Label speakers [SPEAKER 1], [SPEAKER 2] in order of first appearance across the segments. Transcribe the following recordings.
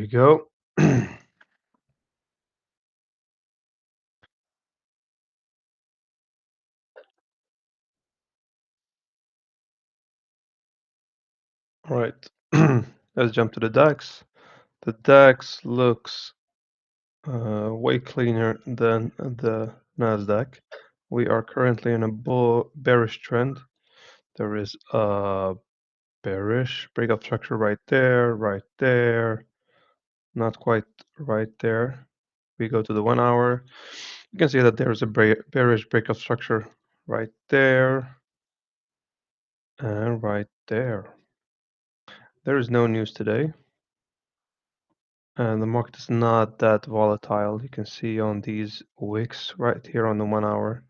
[SPEAKER 1] we go. All right. Let's jump to the DAX. The DAX looks way cleaner than the Nasdaq. We are currently in a bearish trend. There is a bearish breakout structure right there, not quite right there. We go to the 1 hour. You can see that there is a bearish breakout structure right there and right there. There is no news today. And the market is not that volatile. You can see on these wicks right here on the 1 hour,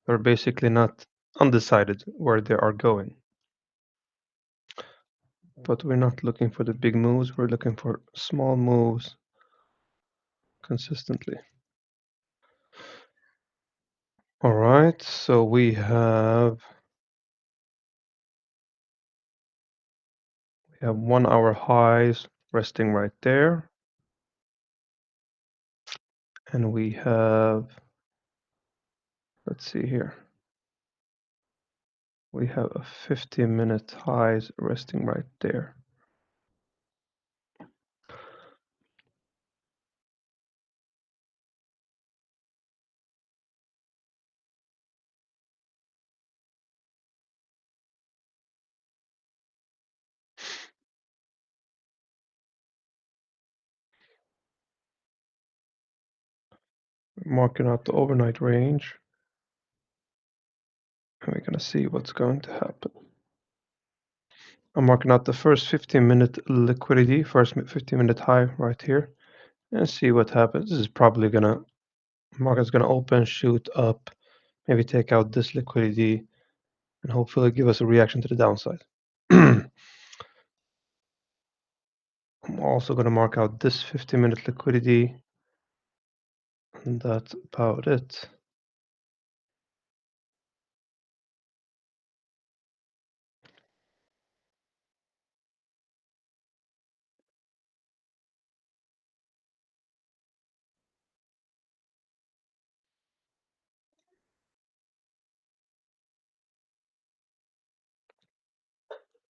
[SPEAKER 1] they're basically not undecided where they are going. But we're not looking for the big moves, we're looking for small moves consistently. All right, so we have 1 hour highs resting right there. And we have, let's see here. We have a 50-minute highs resting right there. Marking out the overnight range. And we're gonna see what's going to happen. I'm marking out the first 15-minute liquidity, first 15-minute high right here, and see what happens. This is probably gonna, market's gonna open, shoot up, maybe take out this liquidity, and hopefully give us a reaction to the downside. I'm also gonna mark out this 50-minute liquidity, and that's about it.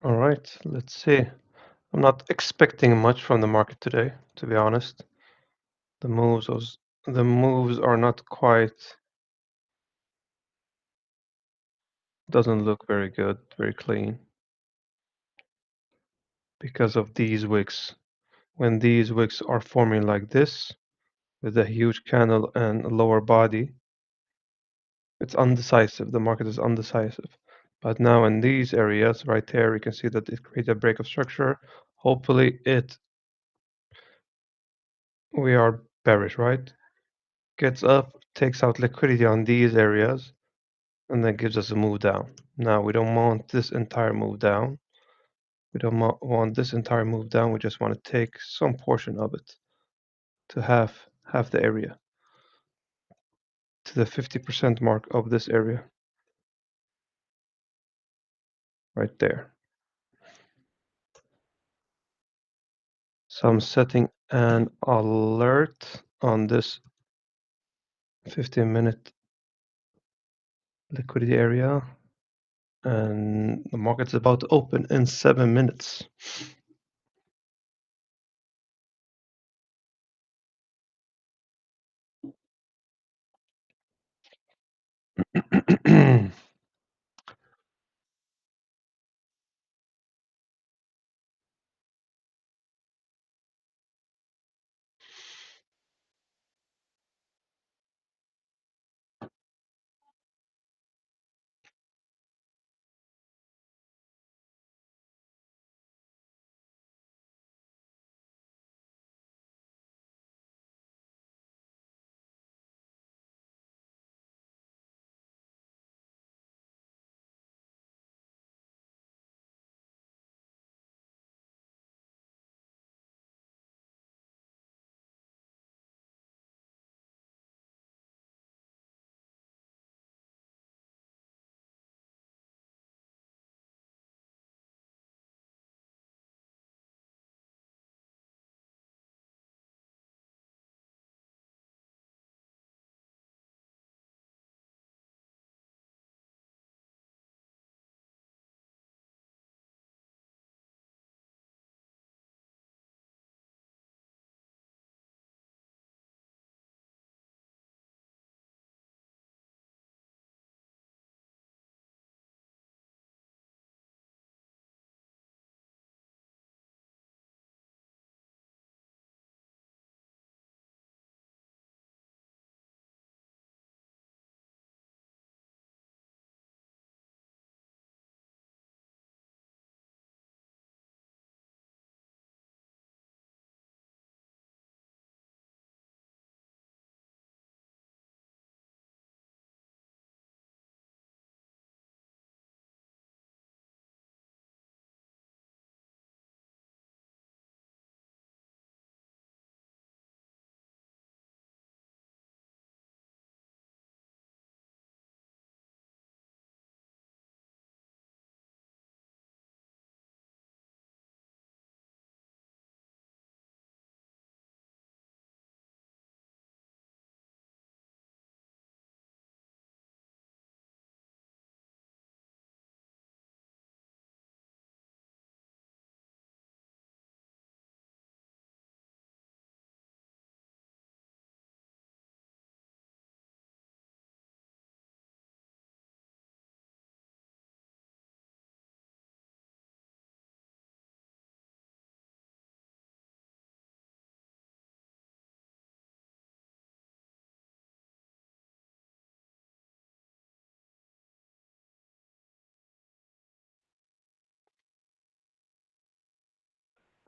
[SPEAKER 1] All right, let's see. I'm not expecting much from the market today, to be honest. The moves are not quite, doesn't look very good, very clean because of these wicks. When these wicks are forming like this, with a huge candle and a lower body, it's undecisive. The market is undecisive. But now in these areas right there, you can see that it created a break of structure. Hopefully we are bearish, right? Gets up, takes out liquidity on these areas, and then gives us a move down. Now we don't want this entire move down. We don't want this entire move down. We just want to take some portion of it to half the area, to the 50% mark of this area right there. So I'm setting an alert on this 15-minute liquidity area, and the market's about to open in 7 minutes.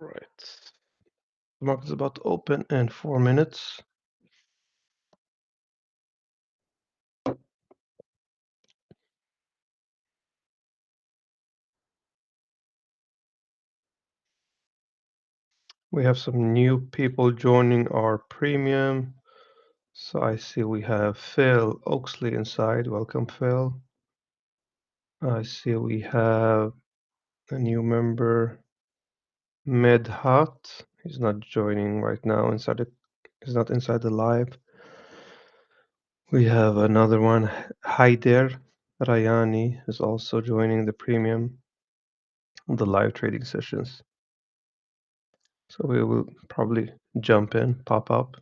[SPEAKER 1] Right. The market is about to open in 4 minutes. We have some new people joining our premium. So I see we have Phil Oaksley inside. Welcome, Phil. I see we have a new member, Medhat. He's not joining right now inside the he's not inside the live. We have another one, Haider Rayani is also joining the premium, the live trading sessions. So we will probably jump in, pop up.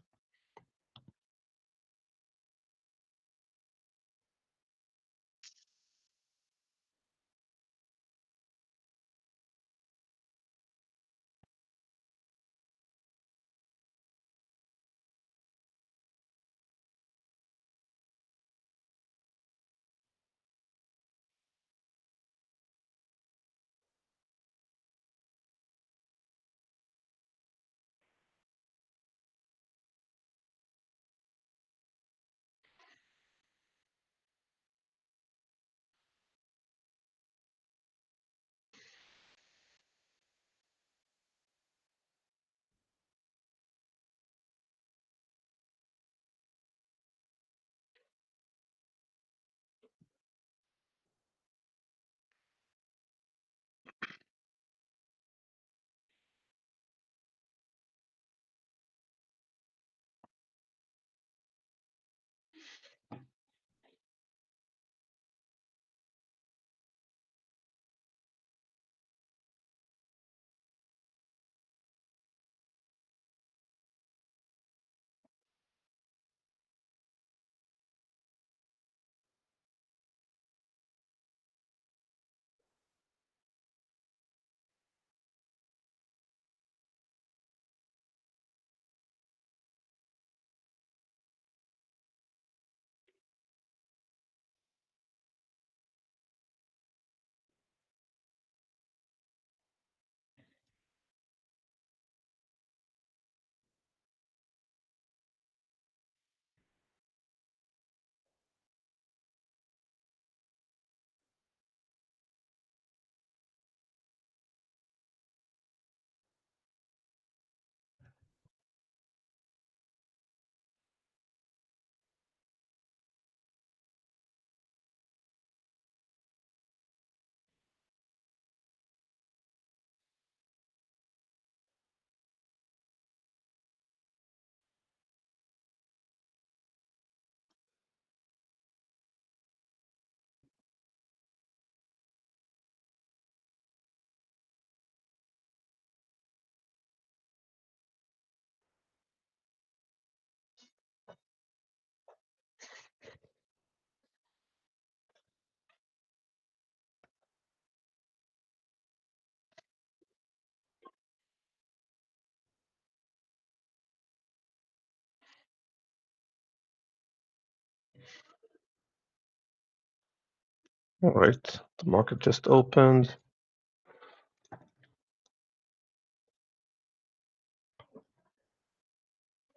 [SPEAKER 1] All right, the market just opened.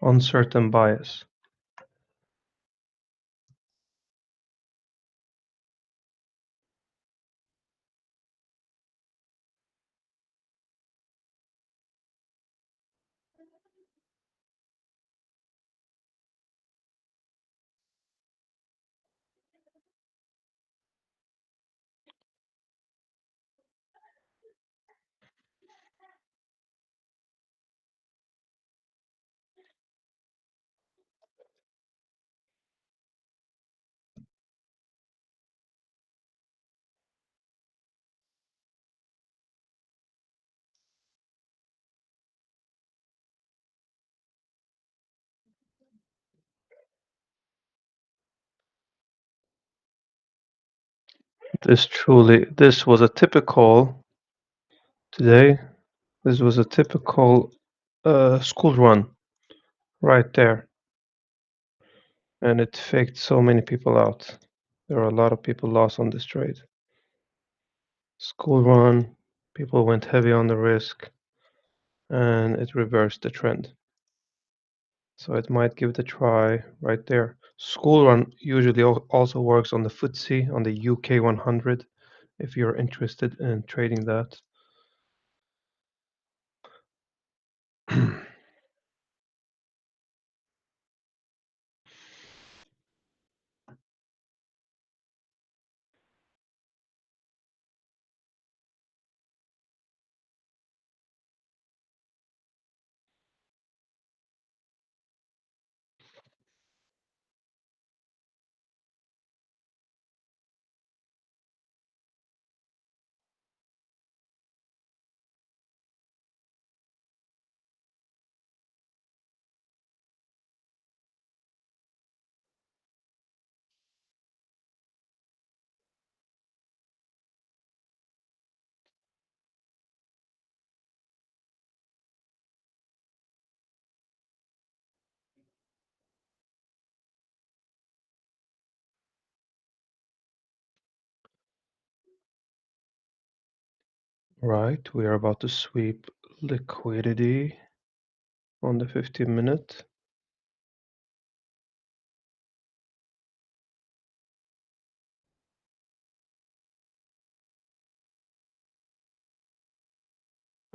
[SPEAKER 1] Uncertain bias. This was a typical today. This was a typical school run right there, and it faked so many people out. There are a lot of people lost on this trade. School run, people went heavy on the risk. and it reversed the trend. So it might give it a try right there. School run usually also works on the FTSE, on the UK 100, if you're interested in trading that. Right, we are about to sweep liquidity on the 15-minute.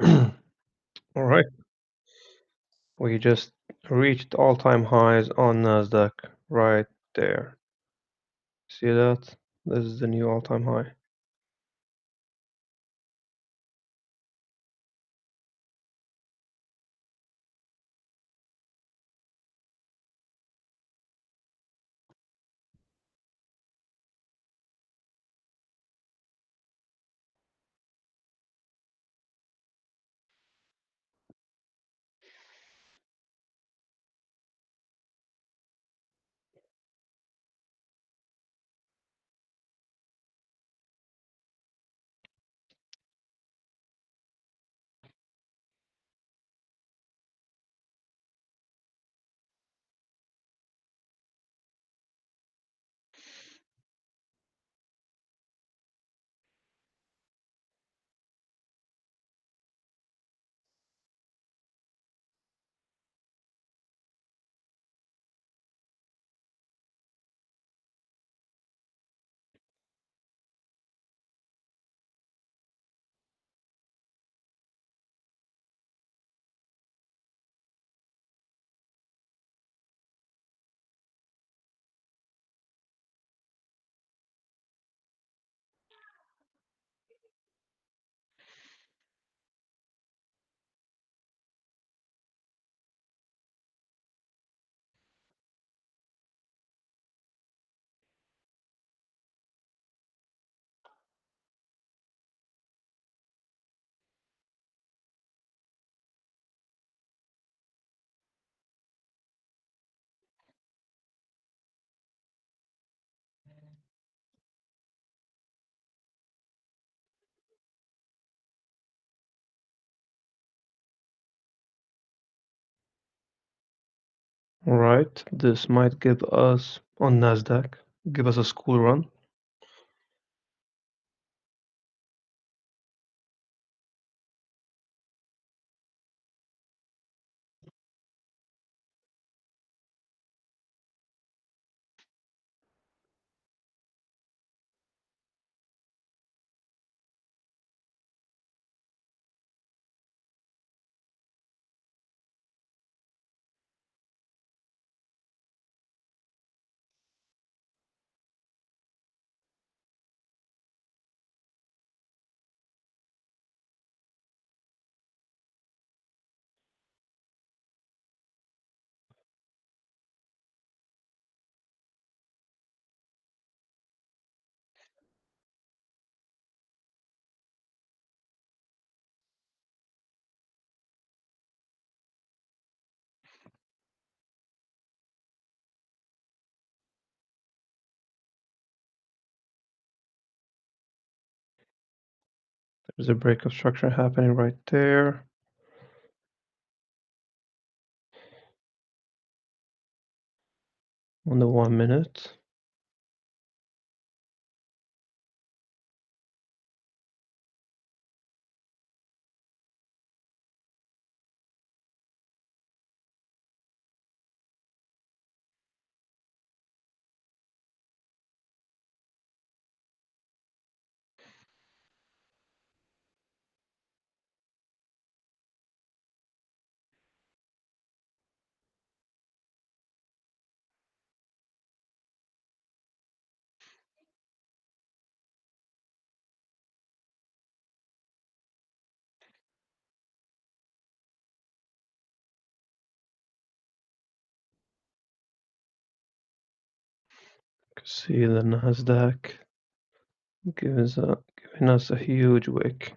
[SPEAKER 1] All right, we just reached all-time highs on Nasdaq right there. See that? This is the new all-time high. All right, this might give us on Nasdaq, give us a school run. There's a break of structure happening right there on the 1 minute. See the Nasdaq giving us a huge wick.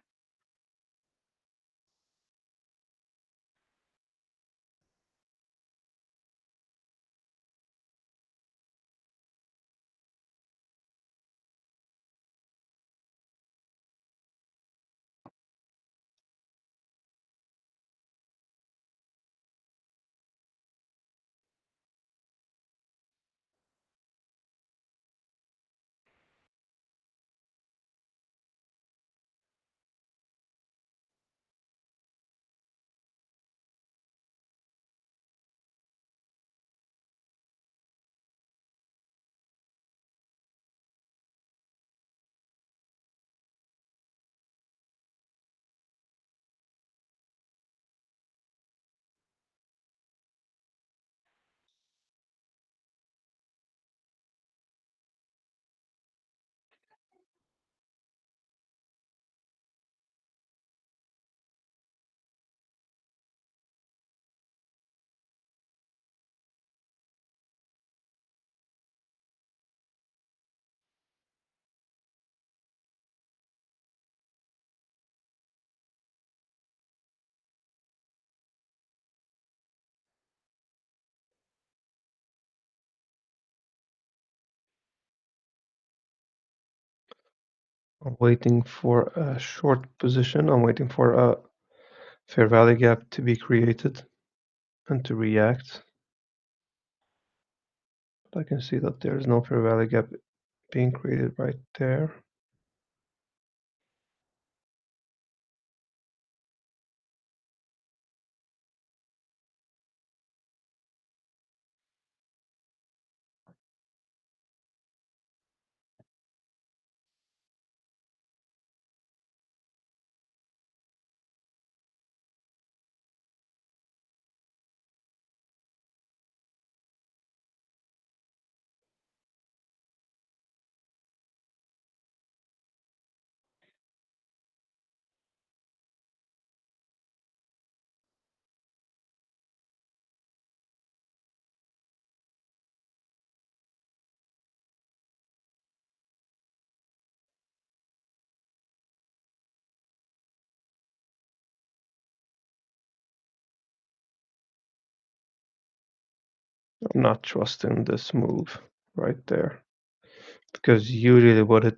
[SPEAKER 1] I'm waiting for a short position. I'm waiting for a fair value gap to be created and to react. But I can see that there is no fair value gap being created right there. I'm not trusting this move right there because usually what had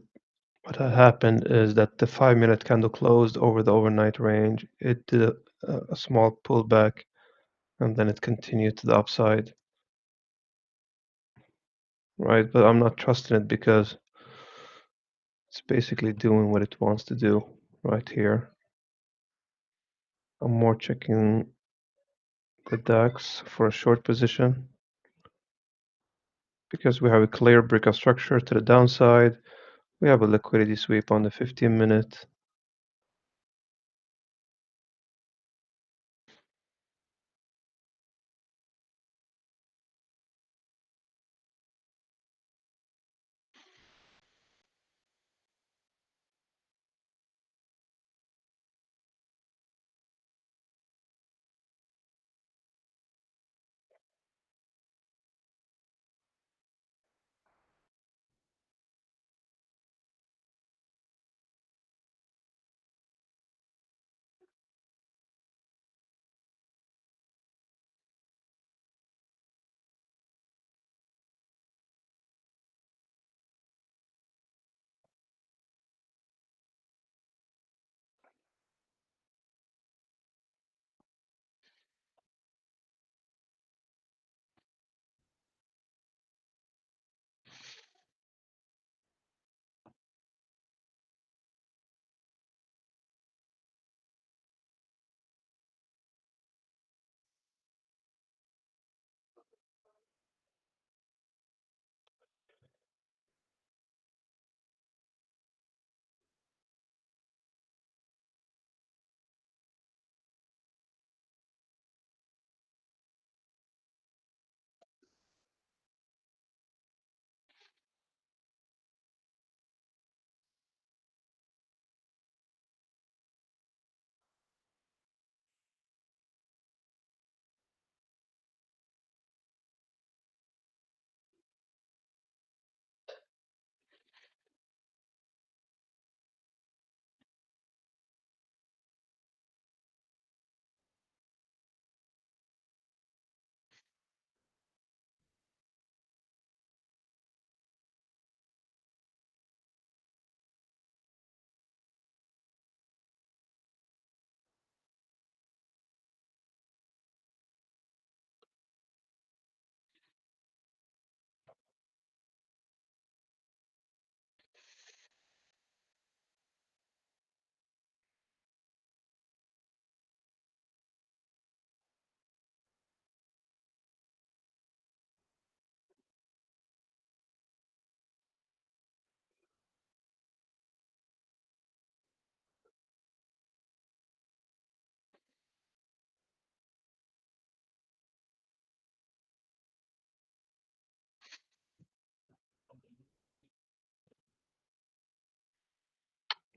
[SPEAKER 1] happened is that the 5-minute candle closed over the overnight range. It did a small pullback and then it continued to the upside, right? But I'm not trusting it because it's basically doing what it wants to do right here. I'm more checking the DAX for a short position because we have a clear breakout structure to the downside. We have a liquidity sweep on the 15-minute.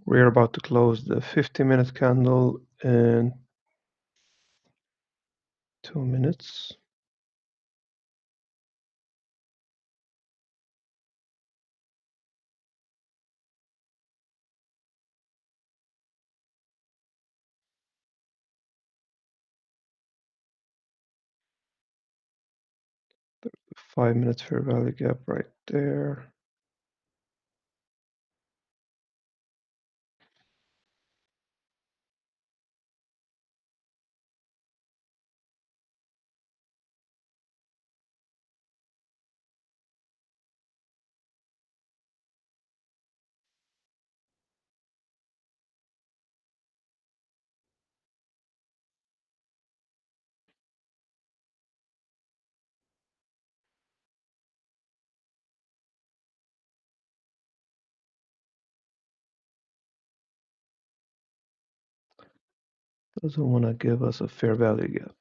[SPEAKER 1] We're about to close the 50-minute candle in 2 minutes. The 5 minute fair value gap right there. Doesn't want to give us a fair value gap.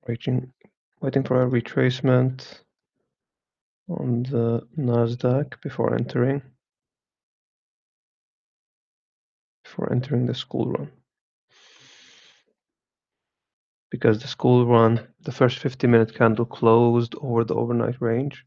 [SPEAKER 1] Waiting for a retracement on the Nasdaq before entering the school run. Because the school run, the first 50-minute candle closed over the overnight range.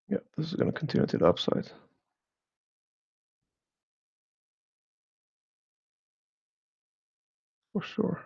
[SPEAKER 1] Yeah, this is going to continue to the upside. For sure.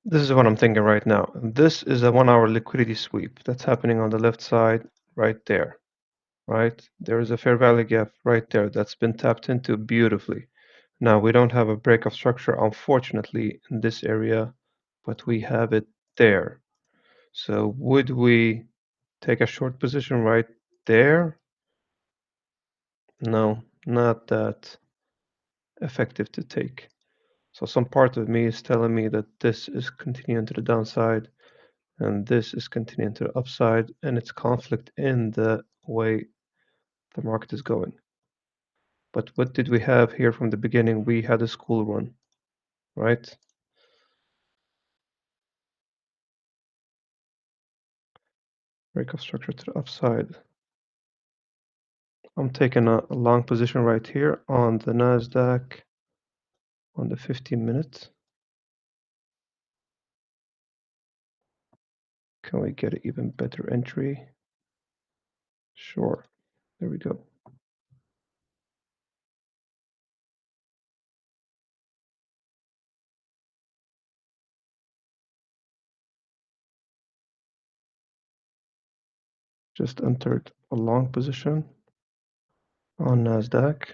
[SPEAKER 1] This is what I'm thinking right now. This is a 1 hour liquidity sweep that's happening on the left side right there, right? There is a fair value gap right there that's been tapped into beautifully. Now, we don't have a break of structure, unfortunately, in this area, but we have it there. So would we take a short position right there? No, not that effective to take. So some part of me is telling me that this is continuing to the downside and this is continuing to the upside, and it's conflict in the way the market is going. But what did we have here from the beginning? We had a school run, right? Break of structure to the upside. I'm taking a long position right here on the Nasdaq on the 15-minute. Can we get an even better entry? Sure. There we go. Just entered a long position on Nasdaq.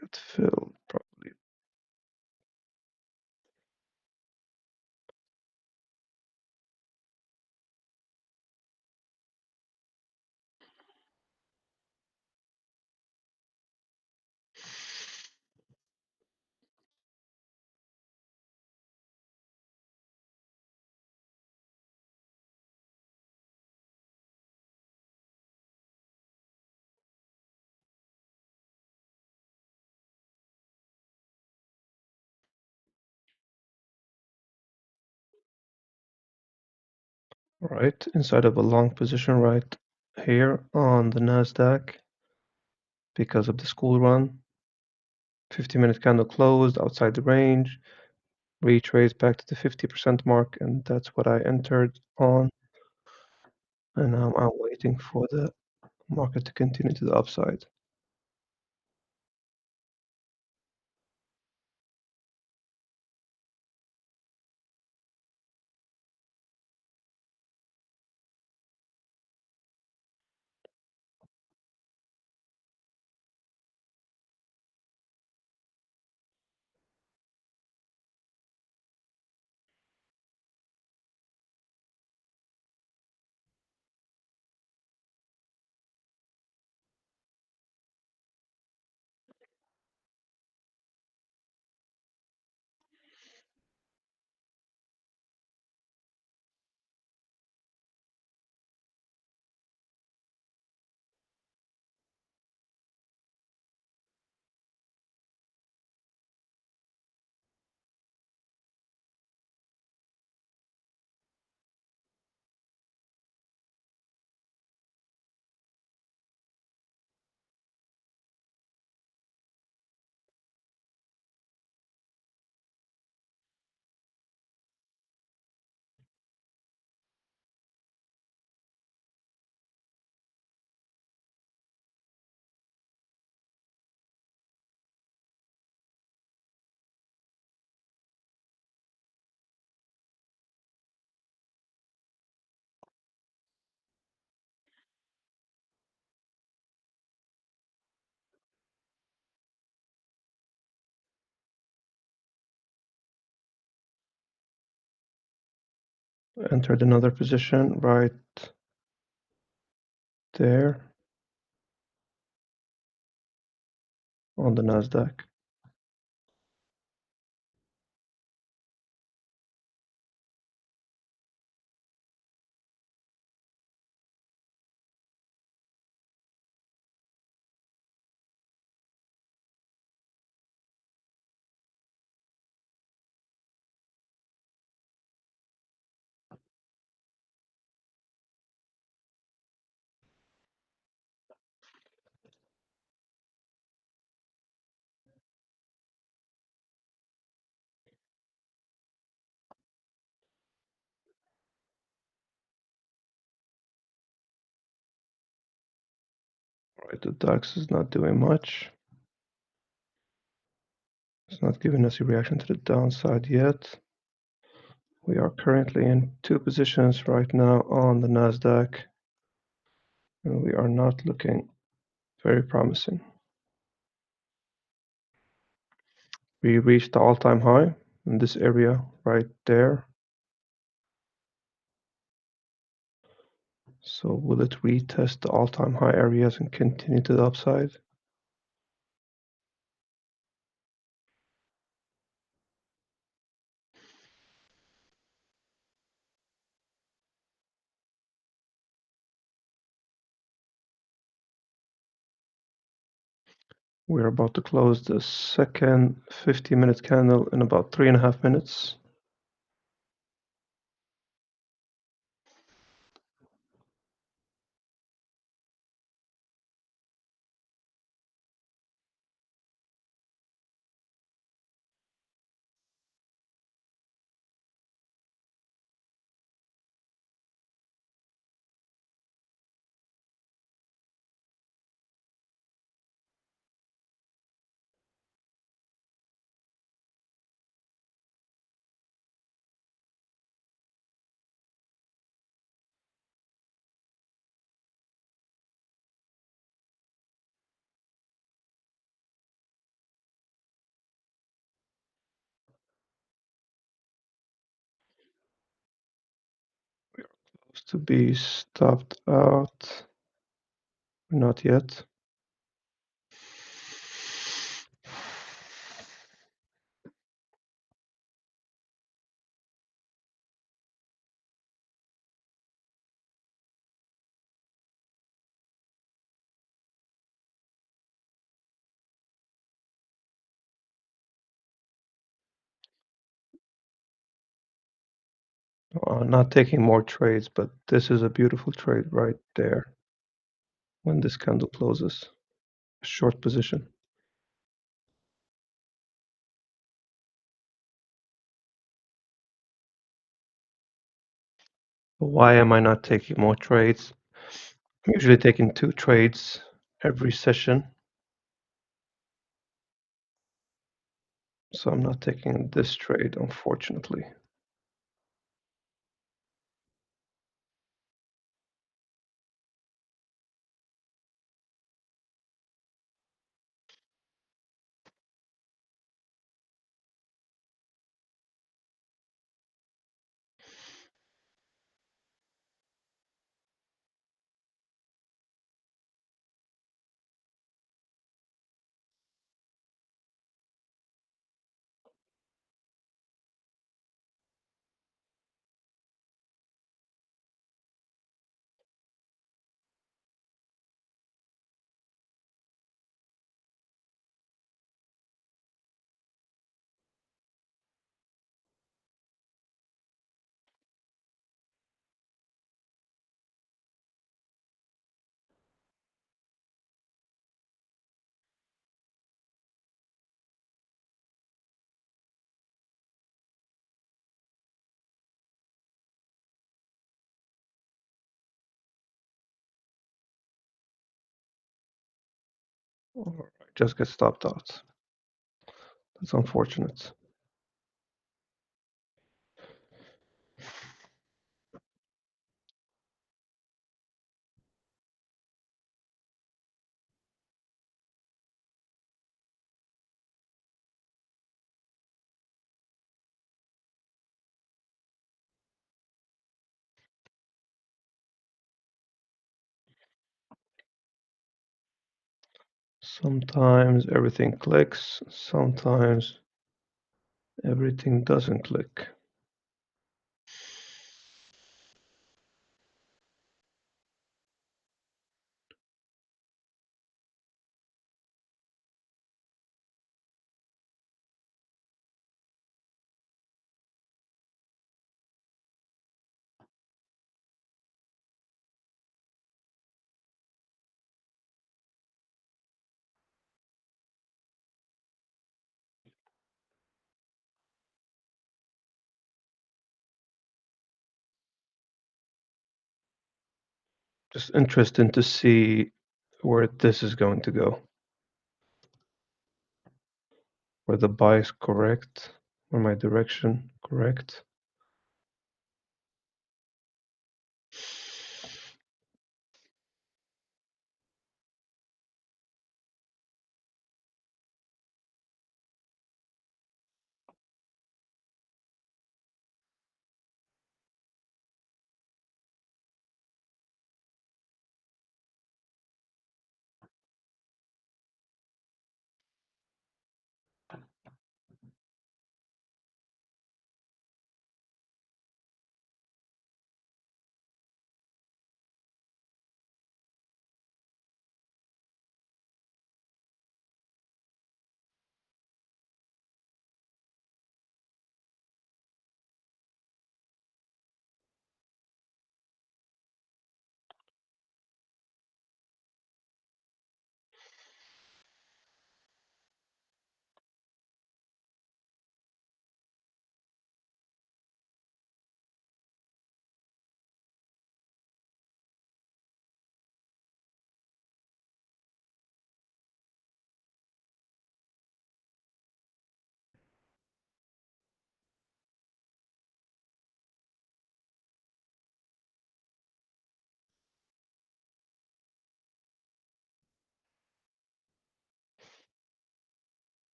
[SPEAKER 1] Got filled probably. Right inside of a long position right here on the Nasdaq because of the school run. 50-minute candle closed outside the range, retraced back to the 50% mark, and that's what I entered on. And now I'm waiting for the market to continue to the upside. Entered another position right there on the Nasdaq. Right, the DAX is not doing much. It's not giving us a reaction to the downside yet. We are currently in two positions right now on the Nasdaq, and we are not looking very promising. We reached the all-time high in this area right there. So will it retest the all-time high areas and continue to the upside? We're about to close the second 50-minute candle in about 3.5 minutes. Supposed to be stopped out. Not yet. Not taking more trades, but this is a beautiful trade right there when this candle closes. Short position. Why am I not taking more trades? I'm usually taking 2 trades every session, so I'm not taking this trade, unfortunately. Alright, just get stopped out. That's unfortunate. Sometimes everything clicks, sometimes everything doesn't click. Just interesting to see where this is going to go, where the buy is correct, where my direction correct.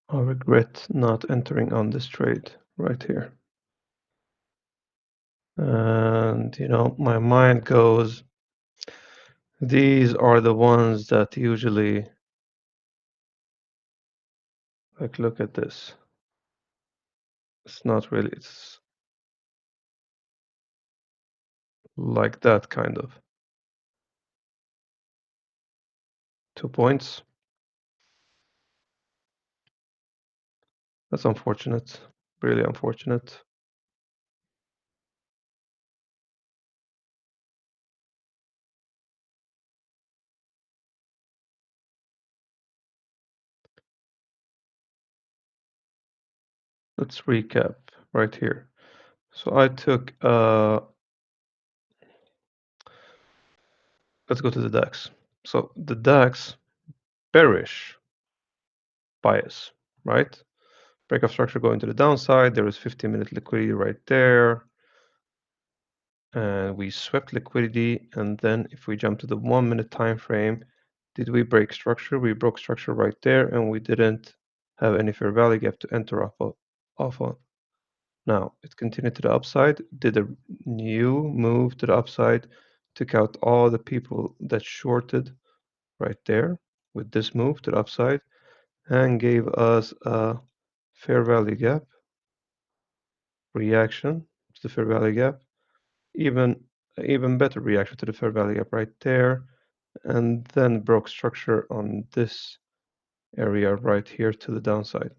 [SPEAKER 1] I regret not entering on this trade right here. And, my mind goes, these are the ones that usually, like, look at this. It's not really, it's like that kind of. 2 points. That's unfortunate. Really unfortunate. Let's recap right here. So I took, let's go to the DAX. So the DAX, bearish bias, right? Break of structure going to the downside. There is 15-minute liquidity right there. And we swept liquidity. And then if we jump to the 1-minute time frame, did we break structure? We broke structure right there, and we didn't have any fair value gap to enter off on. Now it continued to the upside, did a new move to the upside, took out all the people that shorted right there with this move to the upside, and gave us a fair value gap reaction to the fair value gap, even even better reaction to the fair value gap right there, and then broke structure on this area right here to the downside.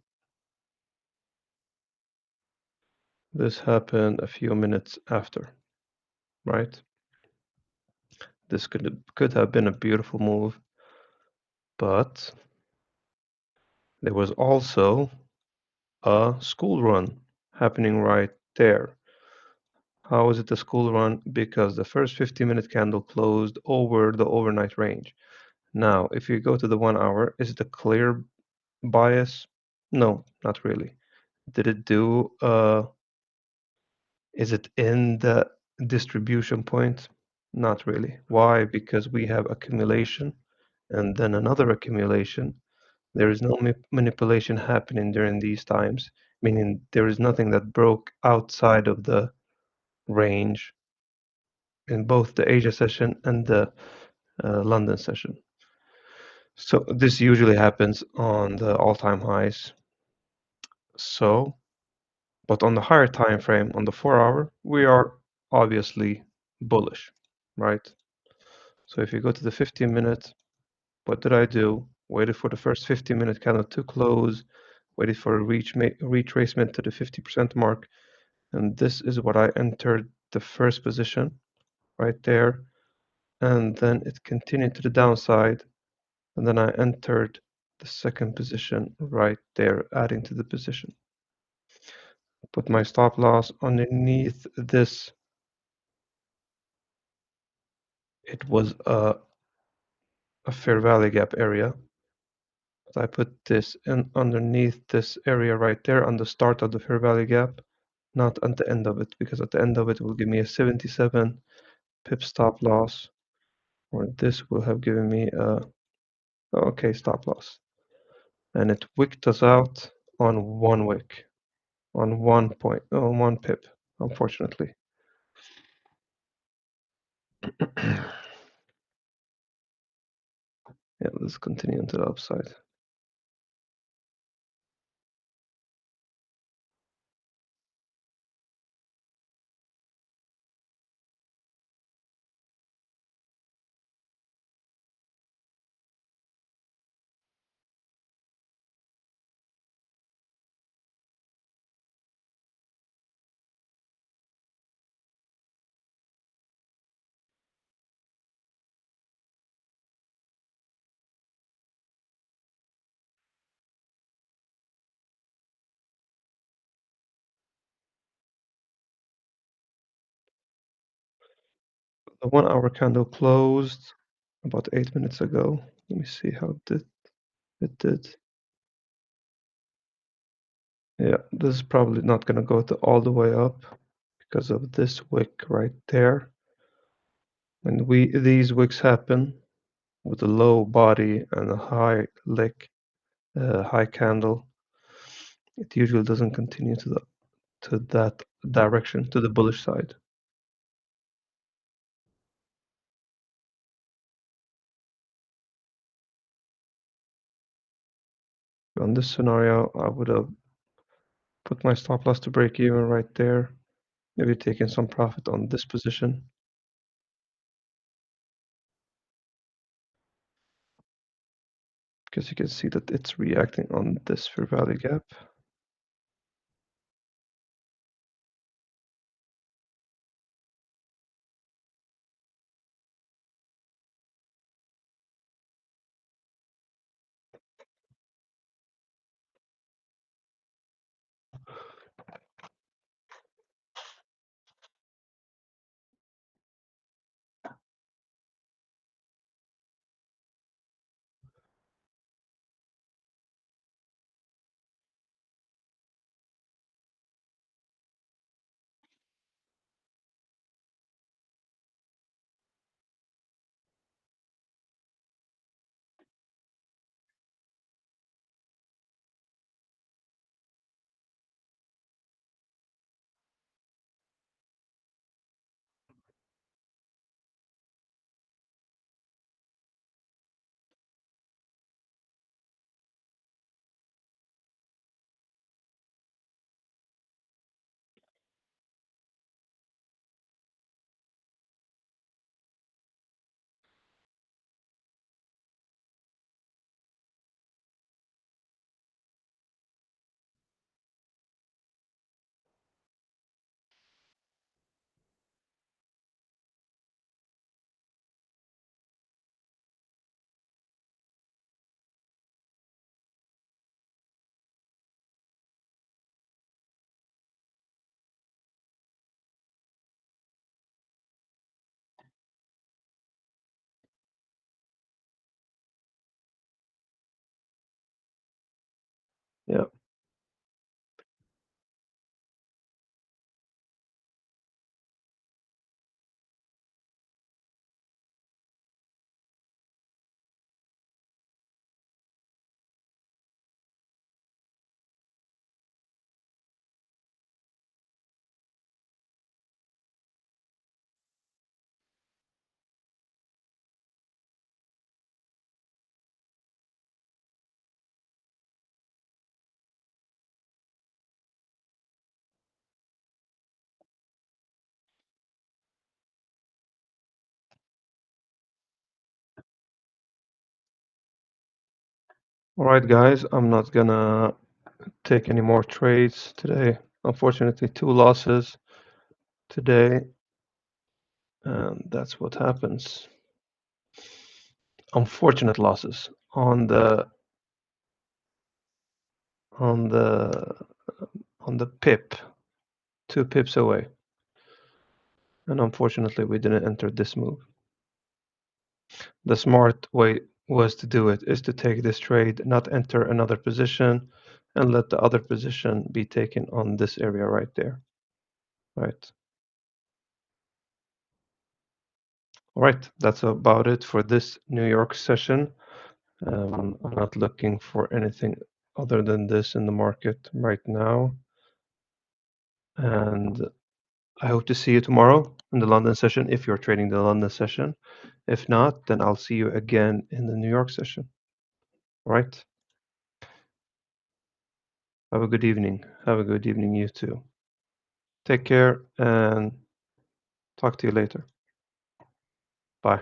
[SPEAKER 1] This happened a few minutes after, right? This could have been a beautiful move, but there was also a school run happening right there. How is it a school run? Because the first 50-minute candle closed over the overnight range. Now, if you go to the 1 hour, is it a clear bias? No, not really. Did it do, is it in the distribution point? Not really. Why? Because we have accumulation and then another accumulation. There is no manipulation happening during these times, meaning there is nothing that broke outside of the range in both the Asia session and the London session. So this usually happens on the all-time highs. So, but on the higher time frame, on the 4 hour, we are obviously bullish, right? So if you go to the 15-minute, what did I do? Waited for the first 15-minute candle to close, waited for a retracement to the 50% mark, and this is what I entered the first position right there, and then it continued to the downside, and then I entered the second position right there, adding to the position. Put my stop loss underneath this. It was a fair value gap area. So I put this in underneath this area right there on the start of the fair value gap, not at the end of it, because at the end of it will give me a 77 pip stop loss, or this will have given me a okay stop loss. And it wicked us out on one wick, on 1 point, on 1 pip, unfortunately. Yeah, let's continue into the upside. The 1 hour candle closed about 8 minutes ago. Let me see how it did. Yeah, this is probably not gonna go all the way up because of this wick right there. When these wicks happen with a low body and a high candle, it usually doesn't continue to that direction, to the bullish side. On this scenario, I would have put my stop loss to break even right there, maybe taking some profit on this position, because you can see that it's reacting on this fair value gap. All right, guys, I'm not gonna take any more trades today. Unfortunately, two losses today, and that's what happens. Unfortunate losses on the on the pip, 2 pips away. And unfortunately, we didn't enter this move. The smart way was to do it is to take this trade, not enter another position, and let the other position be taken on this area right there. Right. All right, that's about it for this New York session. I'm not looking for anything other than this in the market right now. And I hope to see you tomorrow in the London session if you're trading the London session. If not, then I'll see you again in the New York session. All right. Have a good evening. Have a good evening, you too. Take care and talk to you later. Bye.